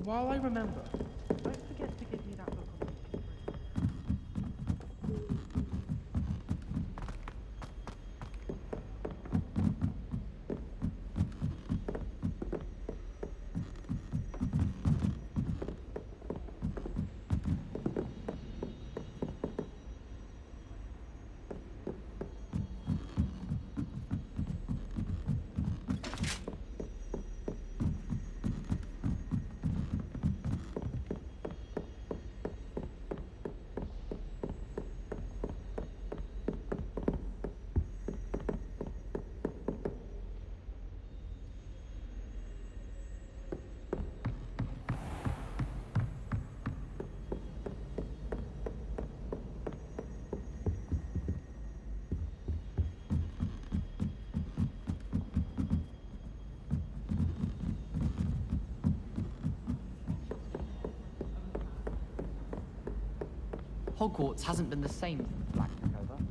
while I remember, don't forget to give me that book on Hogwarts hasn't been the same since Black took over.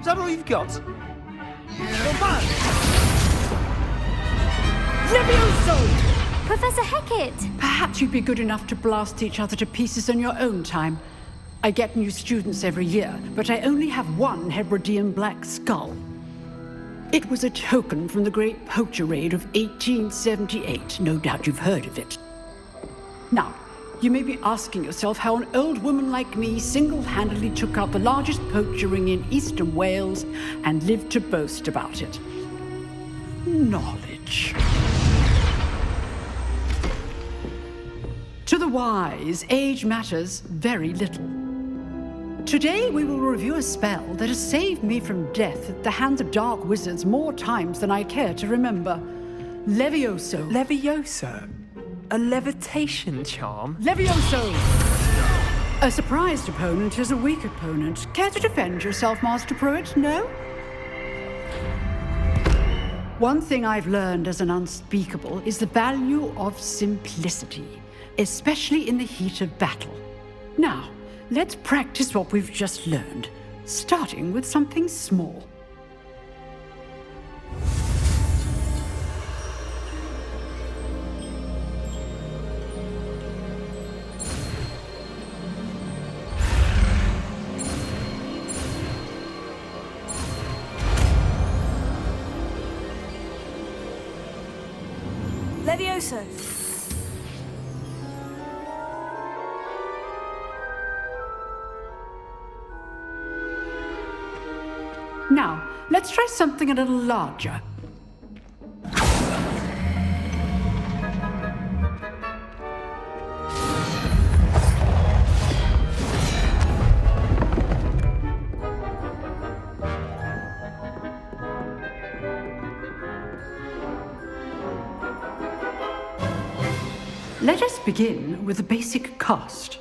Is that all you've got? Levioso! Professor Hecat! Perhaps you'd be good enough to blast each other to pieces in your own time. I get new students every year, but I only have one Hebridean black skull. It was a token from the Great Poacher Raid of 1878. No doubt you've heard of it. Now, you may be asking yourself how an old woman like me single-handedly took out the largest poacher ring in eastern Wales and lived to boast about it. Knowledge. To the wise, age matters very little. Today we will review a spell that has saved me from death at the hands of dark wizards more times than I care to remember. Levioso. Levioso? A levitation charm? Levioso! A surprised opponent is a weak opponent. Care to defend yourself, Master Pruitt? No? One thing I've learned as an unspeakable is the value of simplicity, especially in the heat of battle. Now, let's practice what we've just learned, starting with something small. Levioso! Now, let's try something a little larger. Let us begin with the basic cast.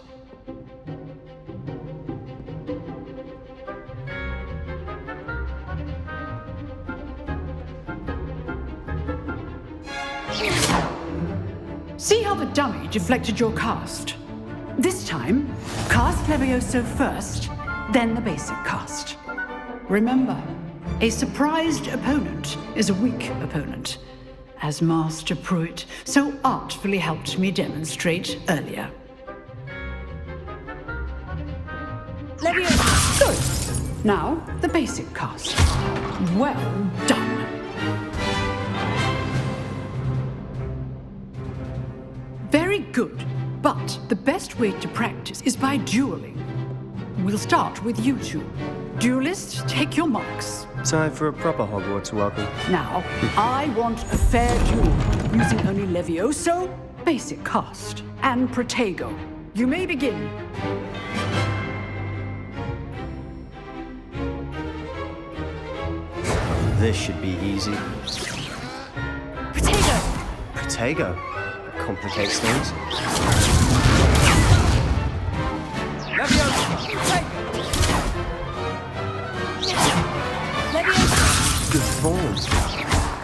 See how the dummy deflected your cast? This time, cast Levioso first, then the basic cast. Remember, a surprised opponent is a weak opponent, as Master Pruitt so artfully helped me demonstrate earlier. Levioso! Good. Now, the basic cast. Well done. Very Very good. But the best way to practice is by dueling. We'll start with you two. Duelists, take your marks. Time for a proper Hogwarts welcome. Now, I want a fair duel, using only Levioso, basic cast, and Protego. You may begin. This should be easy. Protego! Protego. Complicates things. Leviosa! Take Levioso! Good form.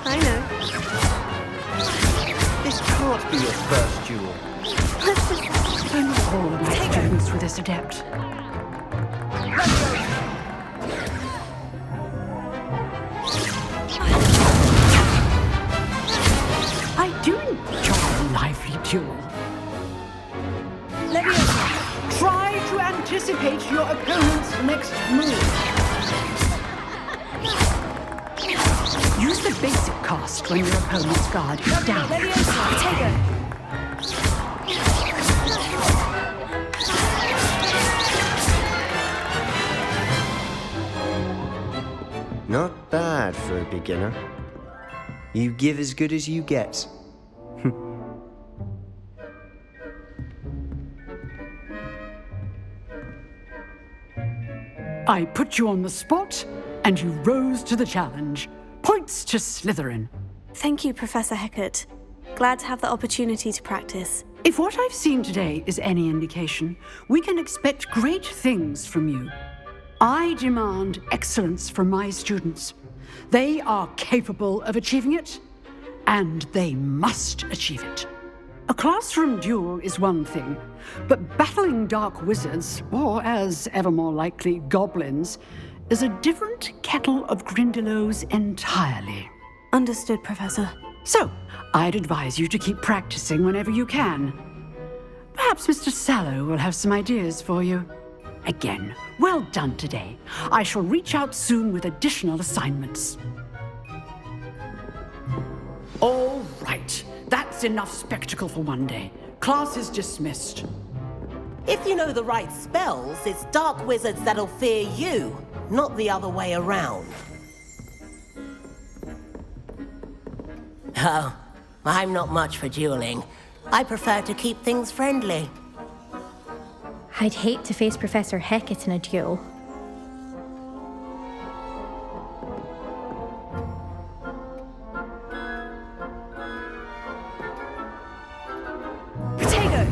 I know. This can't be your first duel. I'm not all of my students with this adept. I do enjoy a lively duel. Leviosa, try to anticipate your opponent's next move. Use the basic cast when your opponent's guard is down. Leviosa, take her. Not bad for a beginner. You give as good as you get. I put you on the spot, and you rose to the challenge. Points to Slytherin. Thank you, Professor Hecat. Glad to have the opportunity to practice. If what I've seen today is any indication, we can expect great things from you. I demand excellence from my students. They are capable of achieving it, and they must achieve it. A classroom duel is one thing, but battling dark wizards, or as ever more likely, goblins, is a different kettle of Grindylows entirely. Understood, Professor. So, I'd advise you to keep practicing whenever you can. Perhaps Mr. Sallow will have some ideas for you. Again, well done today. I shall reach out soon with additional assignments. All right, that's enough spectacle for one day. Class is dismissed. If you know the right spells, it's dark wizards that'll fear you, not the other way around. Oh, I'm not much for dueling. I prefer to keep things friendly. I'd hate to face Professor Hecat in a duel. Protego!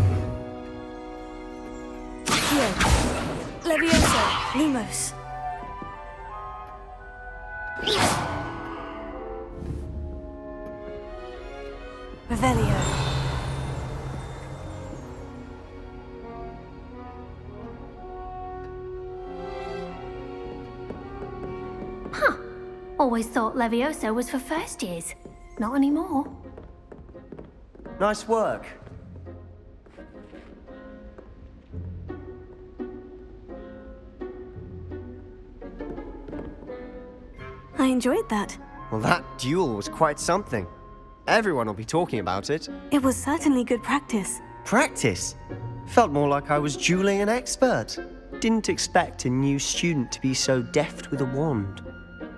Here. Leviosa, Lumos. Revelio. Always thought Levioso was for first years. Not anymore. Nice work. I enjoyed that. Well, that duel was quite something. Everyone will be talking about it. It was certainly good practice. Practice? Felt more like I was dueling an expert. Didn't expect a new student to be so deft with a wand.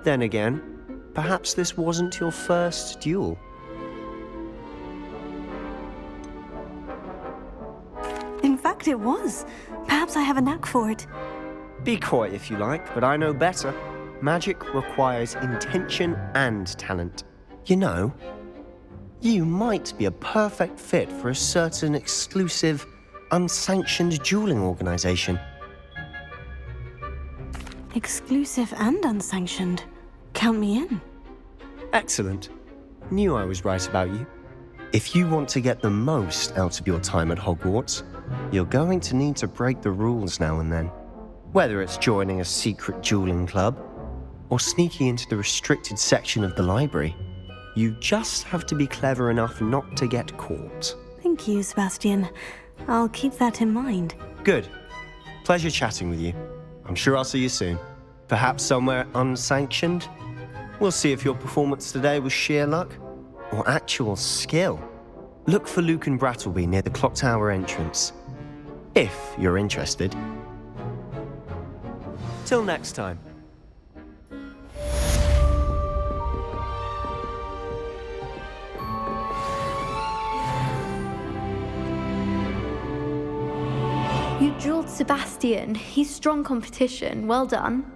Then again, perhaps this wasn't your first duel. In fact, it was. Perhaps I have a knack for it. Be coy if you like, but I know better. Magic requires intention and talent. You know, you might be a perfect fit for a certain exclusive, unsanctioned dueling organization. Exclusive and unsanctioned. Count me in. Excellent. Knew I was right about you. If you want to get the most out of your time at Hogwarts, you're going to need to break the rules now and then. Whether it's joining a secret dueling club or sneaking into the restricted section of the library, you just have to be clever enough not to get caught. Thank you, Sebastian. I'll keep that in mind. Good. Pleasure chatting with you. I'm sure I'll see you soon. Perhaps somewhere unsanctioned? We'll see if your performance today was sheer luck or actual skill. Look for Luke and Brattleby near the clock tower entrance. If you're interested. Till next time. You drilled Sebastian. He's strong competition. Well done.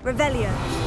Revelio.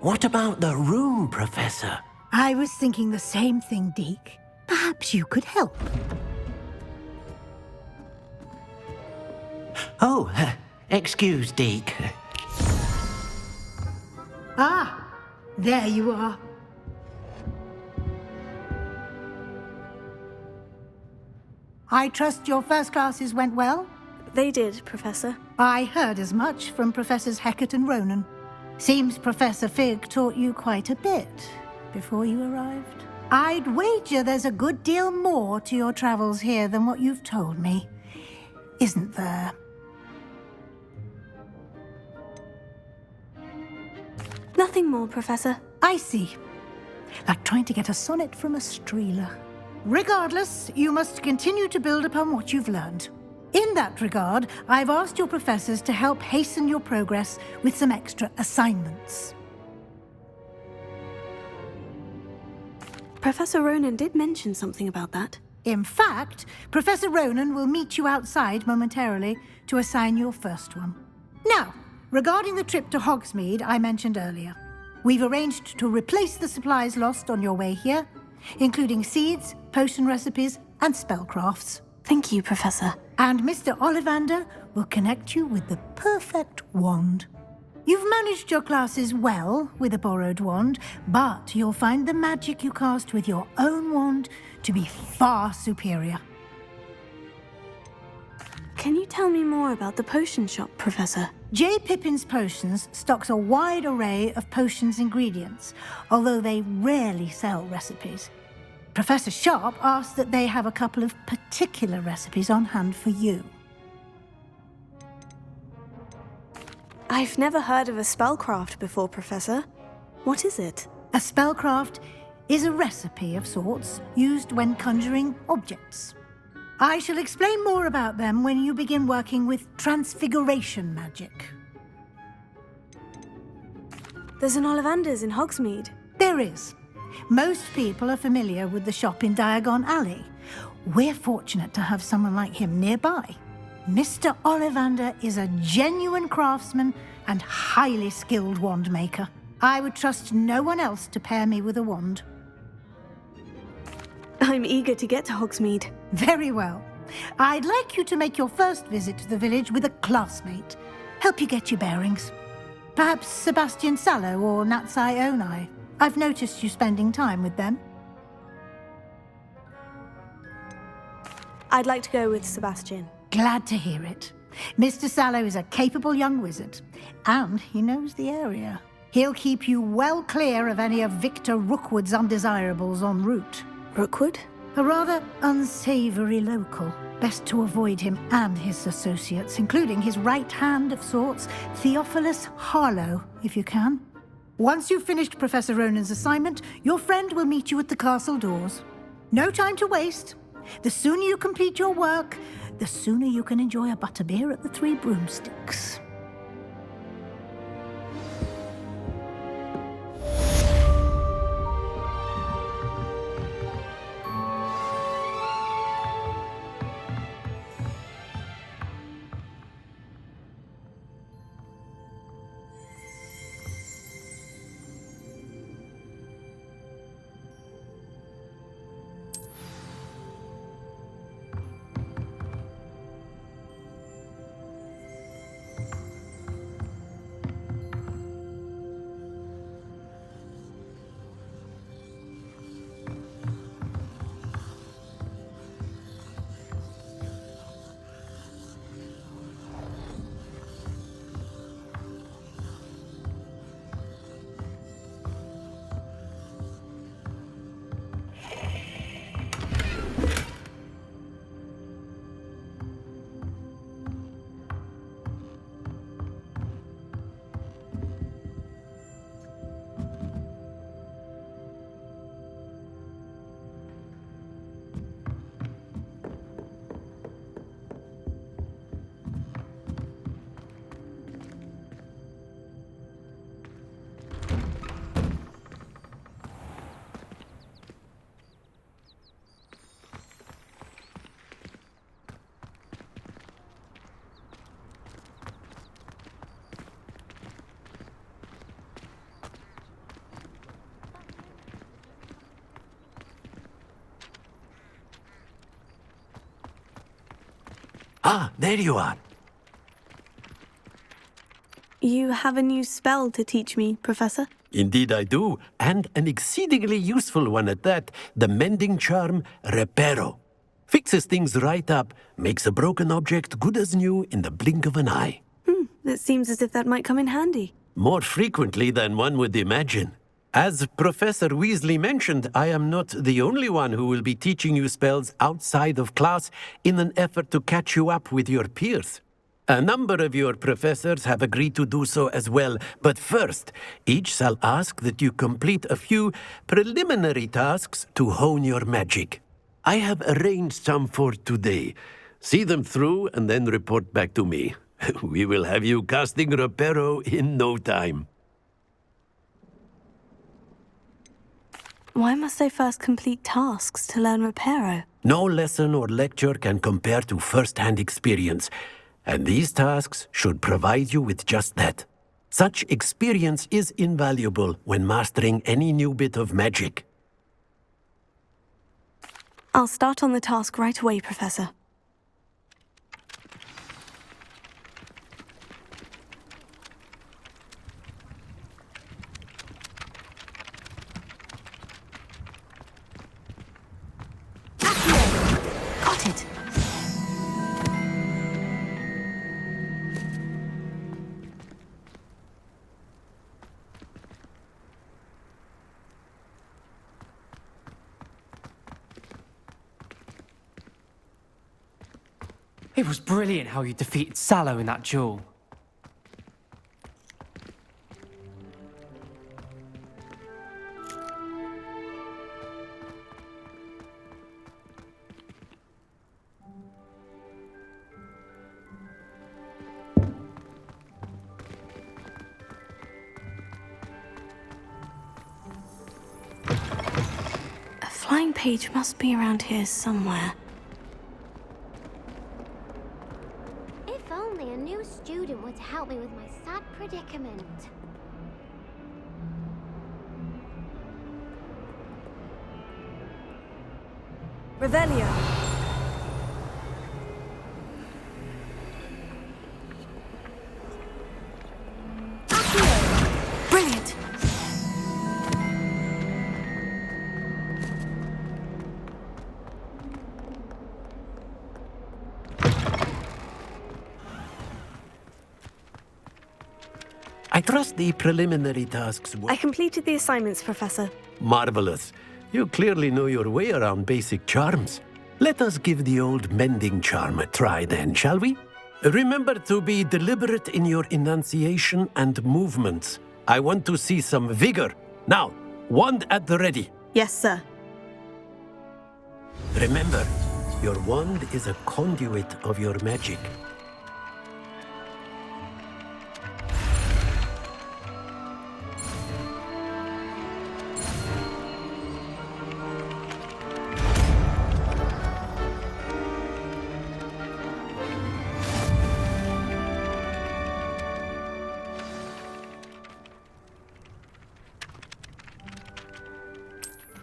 What about the room, Professor? I was thinking the same thing, Deke. Perhaps you could help. Oh, excuse, Deke. Ah, there you are. I trust your first classes went well? They did, Professor. I heard as much from Professors Hecat and Ronan. Seems Professor Fig taught you quite a bit before you arrived. I'd wager there's a good deal more to your travels here than what you've told me. Isn't there? Nothing more, Professor. I see. Like trying to get a sonnet from a streeler. Regardless, you must continue to build upon what you've learned. In that regard, I've asked your professors to help hasten your progress with some extra assignments. Professor Ronan did mention something about that. In fact, Professor Ronan will meet you outside momentarily to assign your first one. Now, regarding the trip to Hogsmeade I mentioned earlier, we've arranged to replace the supplies lost on your way here, including seeds, potion recipes, and spellcrafts. Thank you, Professor. And Mr. Ollivander will connect you with the perfect wand. You've managed your classes well with a borrowed wand, but you'll find the magic you cast with your own wand to be far superior. Can you tell me more about the potion shop, Professor? J. Pippin's Potions stocks a wide array of potions ingredients, although they rarely sell recipes. Professor Sharp asked that they have a couple of particular recipes on hand for you. I've never heard of a spellcraft before, Professor. What is it? A spellcraft is a recipe of sorts used when conjuring objects. I shall explain more about them when you begin working with transfiguration magic. There's an Ollivander's in Hogsmeade. There is. Most people are familiar with the shop in Diagon Alley. We're fortunate to have someone like him nearby. Mr. Ollivander is a genuine craftsman and highly skilled wand maker. I would trust no one else to pair me with a wand. I'm eager to get to Hogsmeade. Very well. I'd like you to make your first visit to the village with a classmate. Help you get your bearings. Perhaps Sebastian Sallow or Natsai Onai. I've noticed you spending time with them. I'd like to go with Sebastian. Glad to hear it. Mr. Sallow is a capable young wizard, and he knows the area. He'll keep you well clear of any of Victor Rookwood's undesirables en route. Rookwood? A rather unsavory local. Best to avoid him and his associates, including his right hand of sorts, Theophilus Harlow, if you can. Once you've finished Professor Ronan's assignment, your friend will meet you at the castle doors. No time to waste. The sooner you complete your work, the sooner you can enjoy a butterbeer at the Three Broomsticks. Ah, there you are. You have a new spell to teach me, Professor? Indeed I do, and an exceedingly useful one at that, the mending charm Reparo. Fixes things right up, makes a broken object good as new in the blink of an eye. It seems as if that might come in handy. More frequently than one would imagine. As Professor Weasley mentioned, I am not the only one who will be teaching you spells outside of class in an effort to catch you up with your peers. A number of your professors have agreed to do so as well, but first, each shall ask that you complete a few preliminary tasks to hone your magic. I have arranged some for today. See them through and then report back to me. We will have you casting Reparo in no time. Why must I first complete tasks to learn Reparo? No lesson or lecture can compare to first-hand experience, and these tasks should provide you with just that. Such experience is invaluable when mastering any new bit of magic. I'll start on the task right away, Professor. Got it. It was brilliant how you defeated Sallow in that duel. A flying page must be around here somewhere. If only a new student would help me with my sad predicament. Revelio. Brilliant. I trust the preliminary tasks were I completed the assignments, Professor. marvelous. You clearly know your way around basic charms. Let us give the old mending charm a try then, shall we? Remember to be deliberate in your enunciation and movements. I want to see some vigor. Now, wand at the ready. Yes, sir. Remember, your wand is a conduit of your magic.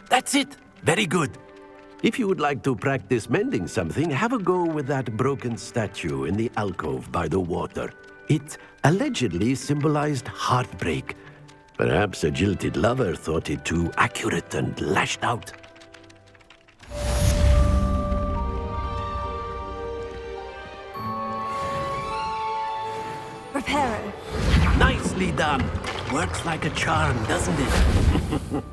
That's it! Very good. If you would like to practice mending something, have a go with that broken statue in the alcove by the water. It allegedly symbolized heartbreak. Perhaps a jilted lover thought it too accurate and lashed out. Reparo. Nicely done. Works like a charm, doesn't it?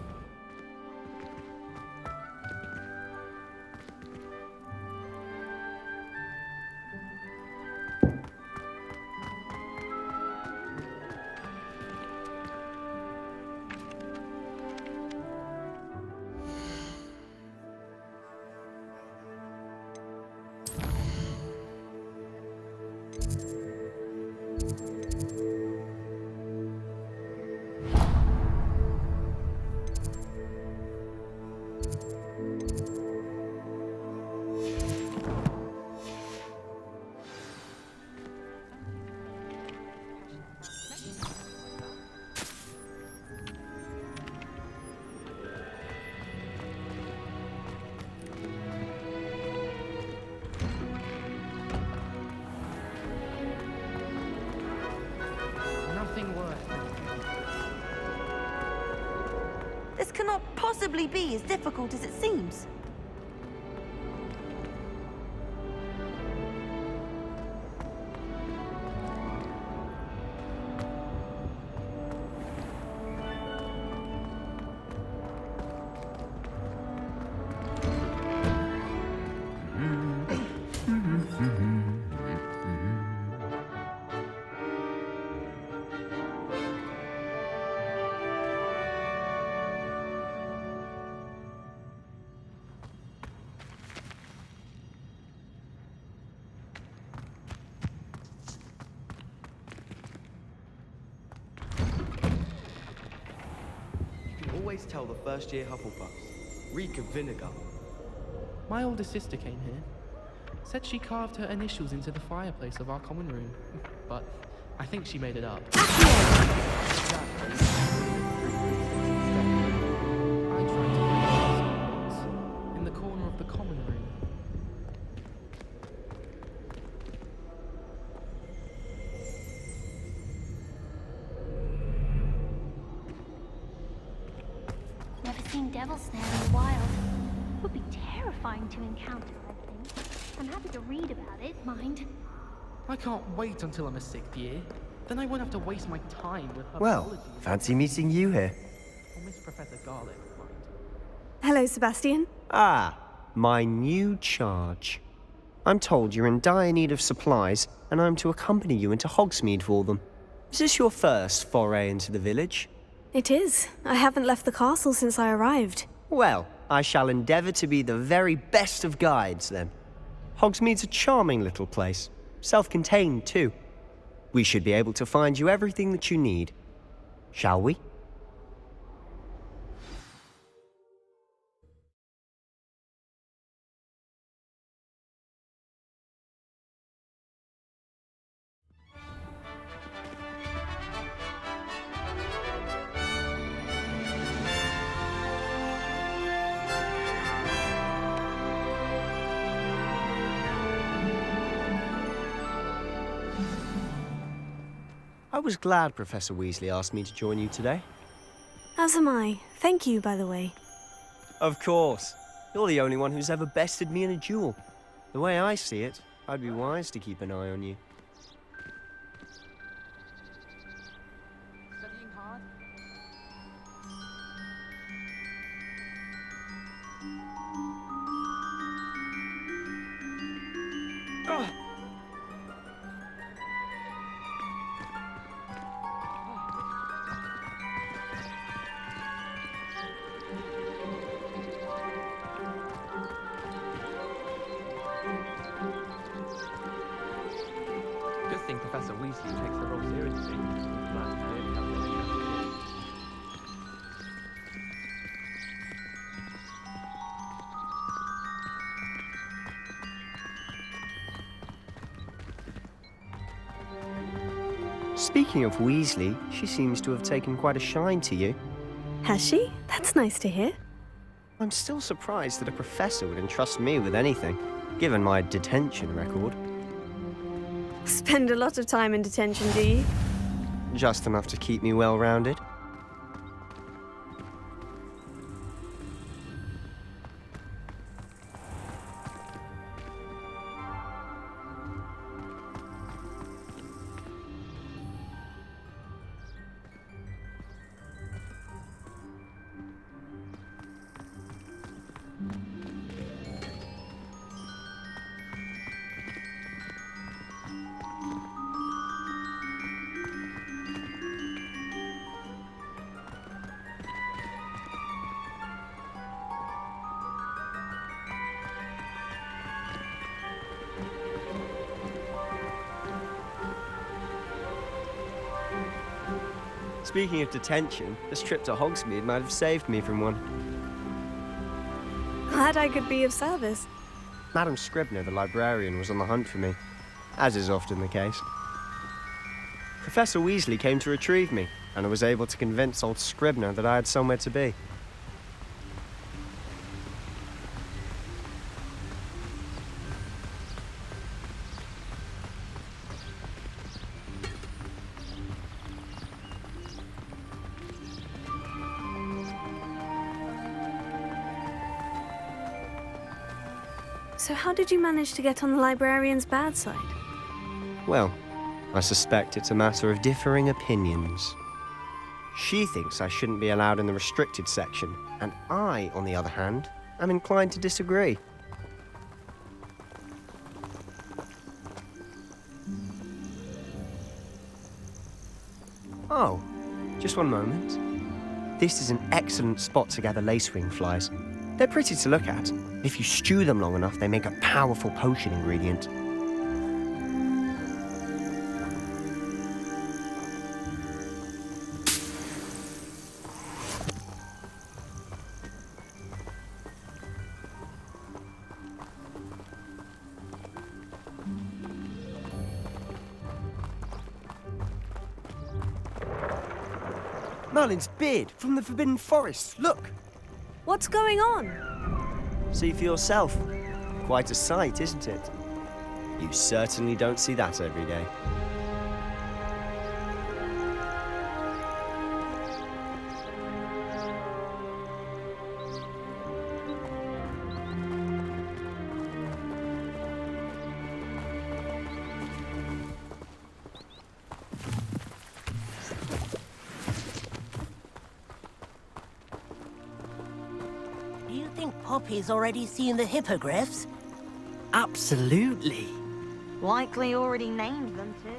Nothing worse. This cannot possibly be as difficult as it seems. always tell the first-year Hufflepuffs? Reek of vinegar. My older sister came here. Said she carved her initials into the fireplace of our common room. But I think she made it up. I tried to find it in the corner of the common room. Never seen devil snare in the wild. Would be terrifying to encounter, I think. I'm happy to read about it, mind. I can't wait until I'm a 6th year. Then I won't have to waste my time with her. Well, fancy meeting you here. Or Miss Professor Garlic, mind. Hello, Sebastian. Ah, my new charge. I'm told you're in dire need of supplies, and I'm to accompany you into Hogsmeade for them. Is this your first foray into the village? It is. I haven't left the castle since I arrived. Well, I shall endeavour to be the very best of guides, then. Hogsmeade's a charming little place. Self-contained, too. We should be able to find you everything that you need. Shall we? I was glad Professor Weasley asked me to join you today. As am I. Thank you, by the way. Of course. You're the only one who's ever bested me in a duel. The way I see it, I'd be wise to keep an eye on you. Studying hard? Good thing Professor Weasley takes the role seriously. That's clearly how they do it. Speaking of Weasley, she seems to have taken quite a shine to you. Has she? That's nice to hear. I'm still surprised that a professor would entrust me with anything, given my detention record. Spend a lot of time in detention, do you? Just enough to keep me well-rounded. Speaking of detention, this trip to Hogsmeade might have saved me from one. Glad I could be of service. Madam Scribner, the librarian, was on the hunt for me, as is often the case. Professor Weasley came to retrieve me, and I was able to convince old Scribner that I had somewhere to be. So how did you manage to get on the librarian's bad side? Well, I suspect it's a matter of differing opinions. She thinks I shouldn't be allowed in the restricted section, and I, on the other hand, am inclined to disagree. Oh, just one moment. This is an excellent spot to gather lacewing flies. They're pretty to look at. If you stew them long enough, they make a powerful potion ingredient. Merlin's beard from the Forbidden Forest. Look! What's going on? See for yourself. Quite a sight, isn't it? You certainly don't see that every day. Do you think Poppy's already seen the hippogriffs? Absolutely. Likely already named them too.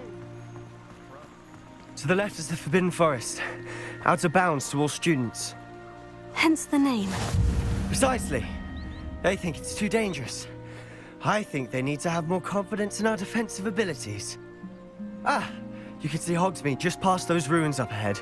To the left is the Forbidden Forest. Out of bounds to all students. Hence the name. Precisely. They think it's too dangerous. I think they need to have more confidence in our defensive abilities. Ah, you can see Hogsmeade just past those ruins up ahead.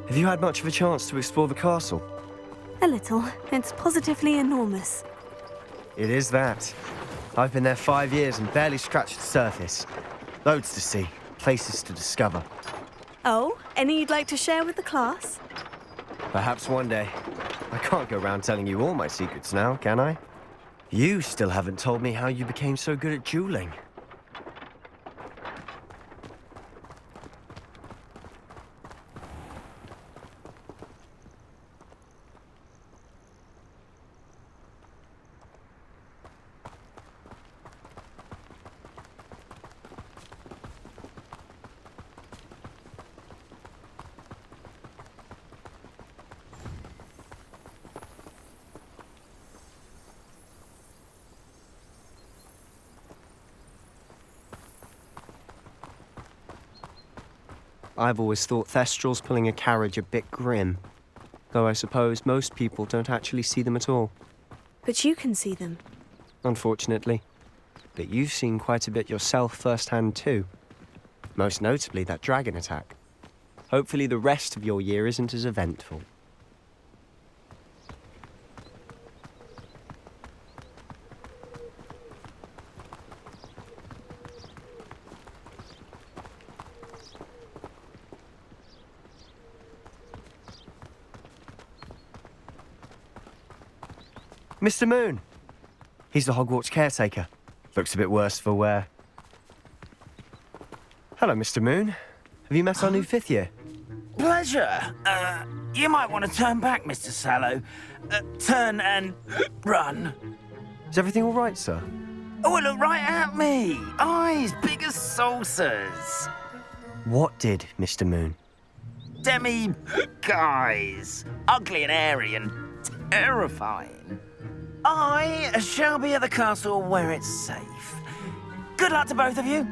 Have you had much of a chance to explore the castle? A little. It's positively enormous. It is that. I've been there 5 years and barely scratched the surface. Loads to see, places to discover. Oh, any you'd like to share with the class? Perhaps one day. I can't go around telling you all my secrets now, can I? You still haven't told me how you became so good at dueling. I've always thought Thestrals pulling a carriage a bit grim. Though I suppose most people don't actually see them at all. But you can see them. Unfortunately. But you've seen quite a bit yourself firsthand too. Most notably that dragon attack. Hopefully the rest of your year isn't as eventful. Mr. Moon! He's the Hogwarts caretaker. Looks a bit worse for wear. Hello, Mr. Moon. Have you met our new 5th year? Pleasure. You might want to turn back, Mr. Sallow. Turn and run. Is everything all right, sir? Oh, look right at me. Eyes big as saucers. What did, Mr. Moon? Guys. Ugly and airy and terrifying. I shall be at the castle where it's safe. Good luck to both of you.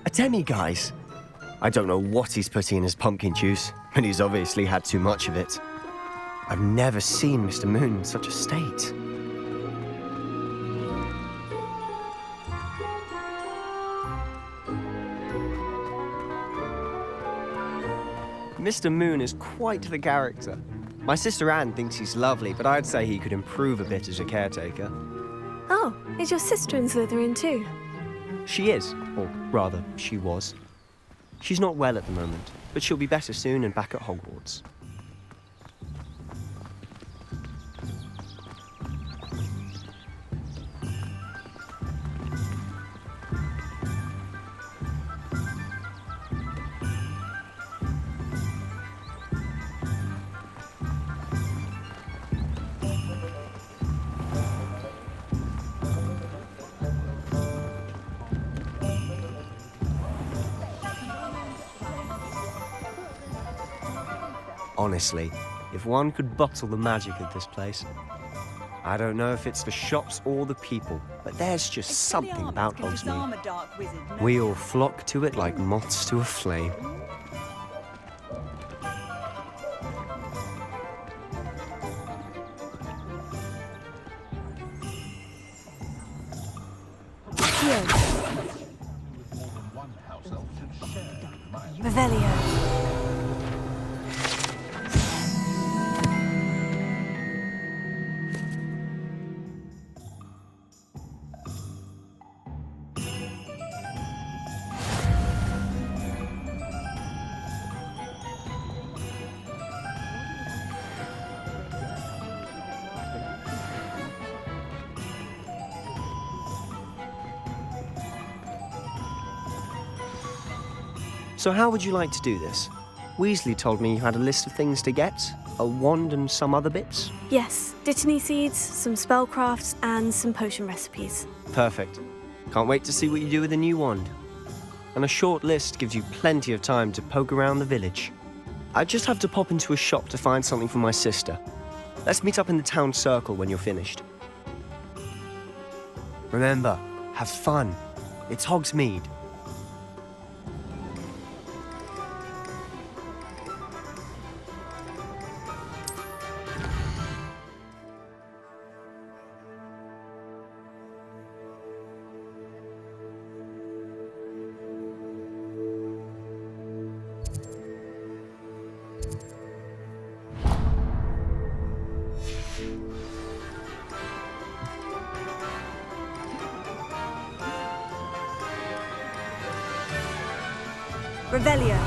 A demi-guise? I don't know what he's putting in his pumpkin juice, but he's obviously had too much of it. I've never seen Mr. Moon in such a state. Mr. Moon is quite the character. My sister Anne thinks he's lovely, but I'd say he could improve a bit as a caretaker. Oh, is your sister in Slytherin too? She is, or rather, she was. She's not well at the moment, but she'll be better soon and back at Hogwarts. Honestly, if one could bottle the magic of this place, I don't know if it's the shops or the people, but there's just something about Hogsmeade. We all flock to it like moths to a flame. Revelio. So how would you like to do this? Weasley told me you had a list of things to get, a wand and some other bits. Yes, Dittany seeds, some spellcrafts, and some potion recipes. Perfect. Can't wait to see what you do with the new wand. And a short list gives you plenty of time to poke around the village. I just have to pop into a shop to find something for my sister. Let's meet up in the town circle when you're finished. Remember, have fun. It's Hogsmeade. Revelio.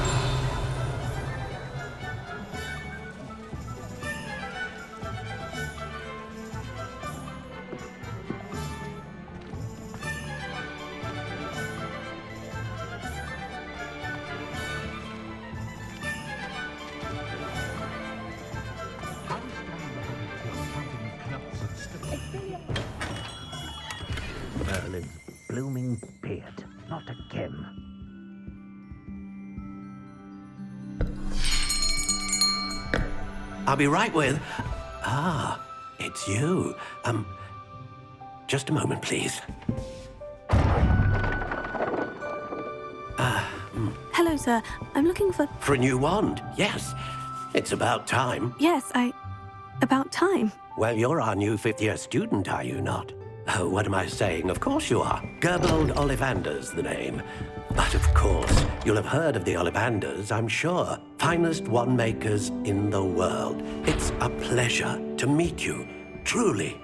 Merlin's blooming beard, not again. I'll be right with... Ah, it's you. Just a moment, please. Hello, sir. I'm looking for... For a new wand, yes. It's about time. Yes, about time. Well, you're our new fifth-year student, are you not? Oh, what am I saying? Of course you are. Gerbold Ollivander's the name. But of course, you'll have heard of the Ollivanders, I'm sure. Finest wand makers in the world. It's a pleasure to meet you, truly.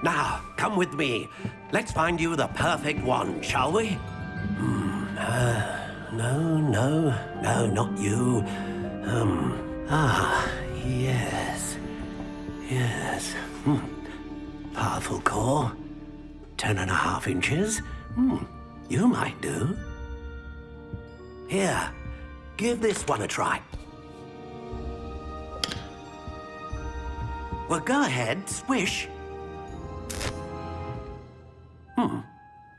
Now, come with me. Let's find you the perfect wand, shall we? No, not you. Yes. Powerful core. 10.5 inches. You might do. Here, give this one a try. Well, go ahead, swish.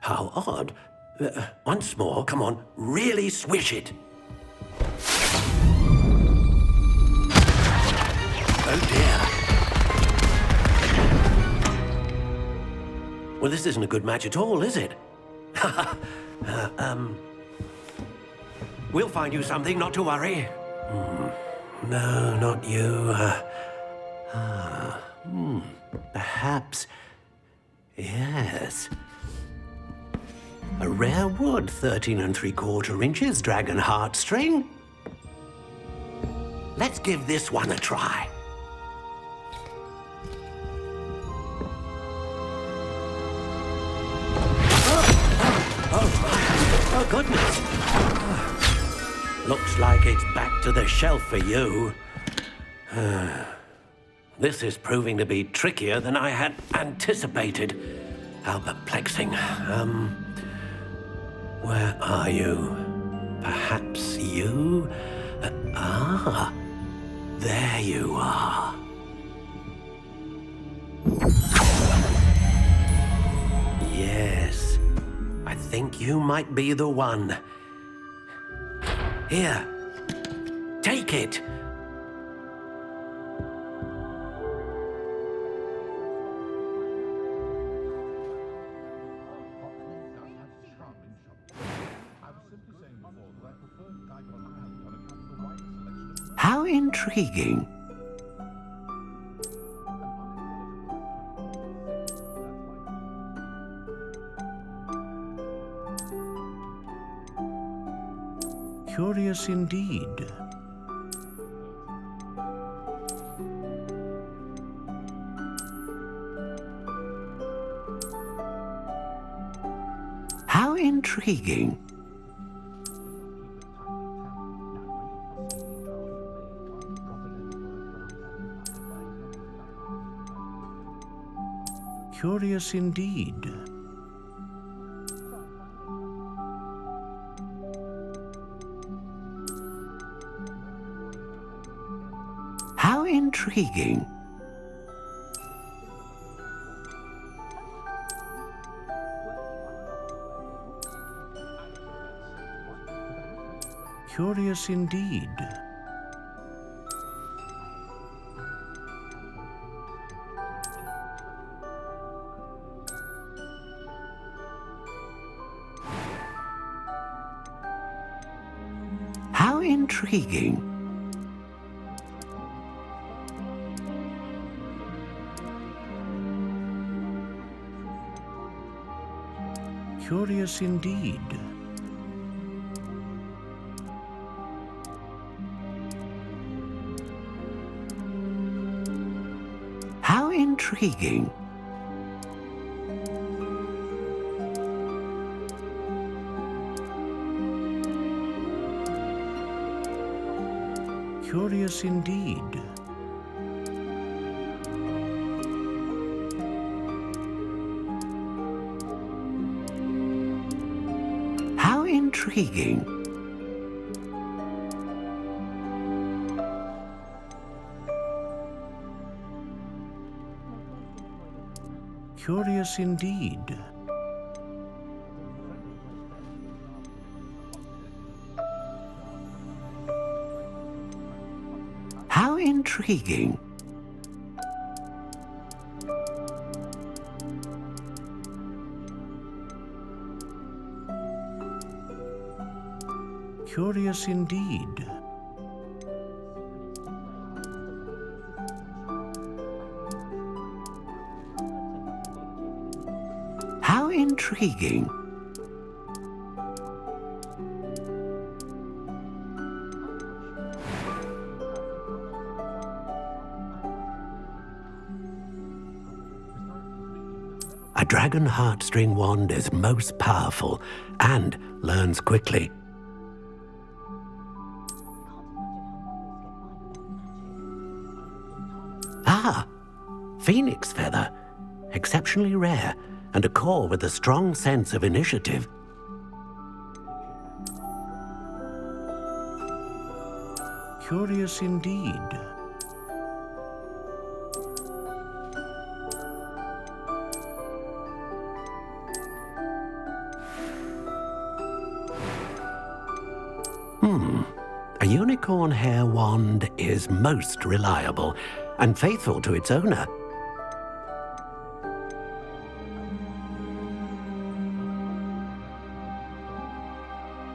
How odd. Once more, come on, really swish it. Oh dear. Well, this isn't a good match at all, is it? We'll find you something, not to worry. No, not you. Perhaps. Yes. A rare wood, 13 3/4 inches, dragon heartstring. Let's give this one a try. Oh, goodness. Looks like it's back to the shelf for you. This is proving to be trickier than I had anticipated. How perplexing. Where are you? Perhaps you? There you are. Yes. I think you might be the one. Here. Take it. How intriguing. Curious indeed. How intriguing. Curious indeed. How intriguing. Curious indeed. How intriguing. Curious indeed. How intriguing. Curious indeed. How intriguing. Curious indeed. How intriguing. Curious indeed. How intriguing. A dragon heartstring wand is most powerful and learns quickly. Ah, phoenix feather. Exceptionally rare, and a core with a strong sense of initiative. Curious indeed. A unicorn hair wand is most reliable and faithful to its owner.